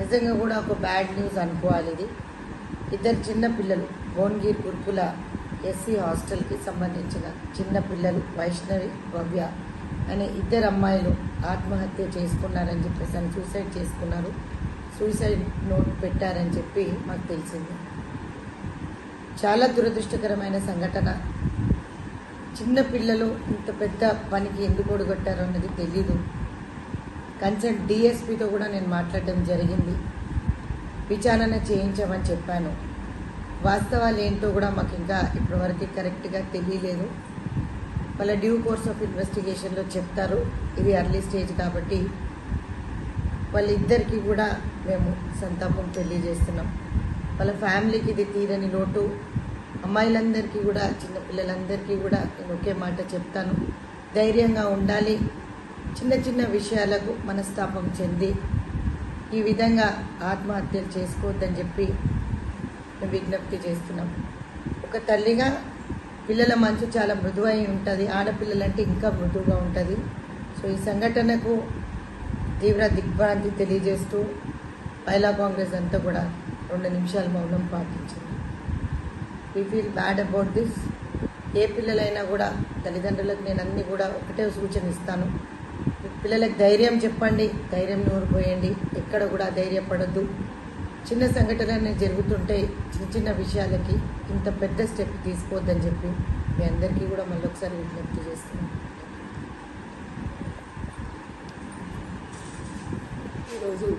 నిజంగా కూడా ఒక బ్యాడ్ న్యూస్ అనుకోవాలి. ఇది ఇద్దరు చిన్న పిల్లలు భువనగిరి గురుకుల ఎస్సీ హాస్టల్కి సంబంధించిన చిన్న పిల్లలు వైష్ణవి భవ్య అనే ఇద్దరు అమ్మాయిలు ఆత్మహత్య చేసుకున్నారని చెప్పేసి సూసైడ్ చేసుకున్నారు. సూసైడ్ నోట్ పెట్టారని చెప్పి మాకు తెలిసింది. చాలా దురదృష్టకరమైన సంఘటన. చిన్న పిల్లలు ఇంత పెద్ద పనికి ఎందుకు ఒడిగొట్టారో అన్నది తెలీదు. కన్సర్న్ డిఎస్పీతో కూడా నేను మాట్లాడడం జరిగింది. విచారణ చేయించామని చెప్పాను. వాస్తవాలు ఏంటో కూడా మాకు ఇంకా ఇప్పటివరకు కరెక్ట్గా తెలియలేదు. వాళ్ళ డ్యూ కోర్స్ ఆఫ్ ఇన్వెస్టిగేషన్లో చెప్తారు. ఇది ఎర్లీ స్టేజ్ కాబట్టి వాళ్ళిద్దరికీ కూడా మేము సంతాపం తెలియజేస్తున్నాం. వాళ్ళ ఫ్యామిలీకి ఇది తీరని లోటు. అమ్మాయిలందరికీ కూడా చిన్నపిల్లలందరికీ కూడా నేను ఒకే మాట చెప్తాను, ధైర్యంగా ఉండాలి. చిన్న చిన్న విషయాలకు మనస్తాపం చెంది ఈ విధంగా ఆత్మహత్యలు చేసుకోవద్దని చెప్పి మేము విజ్ఞప్తి చేస్తున్నాం. ఒక తల్లిగా పిల్లల మనసు చాలా మృదువై ఉంటుంది, ఆడపిల్లలంటే ఇంకా మృదువుగా ఉంటుంది. సో ఈ సంఘటనకు తీవ్ర దిగ్భ్రాంతి తెలియజేస్తూ మహిళా కాంగ్రెస్ అంతా కూడా 2 నిమిషాలు మౌనం పాటించింది. We feel bad about this. ఏ పిల్లలైనా కూడా తల్లిదండ్రులకు నేను అన్ని కూడా ఒకటే సూచన ఇస్తాను, పిల్లలకు ధైర్యం చెప్పండి, ధైర్యం నూరిపోయండి, ఎక్కడ కూడా ధైర్యపడద్దు. చిన్న సంఘటనలు జరుగుతుంటే చిన్న చిన్న విషయాలకి ఇంత పెద్ద స్టెప్ తీసుకోవద్దని చెప్పి మీ అందరికీ కూడా మళ్ళీ ఒకసారి విజ్ఞప్తి చేస్తున్నాను. ఈరోజు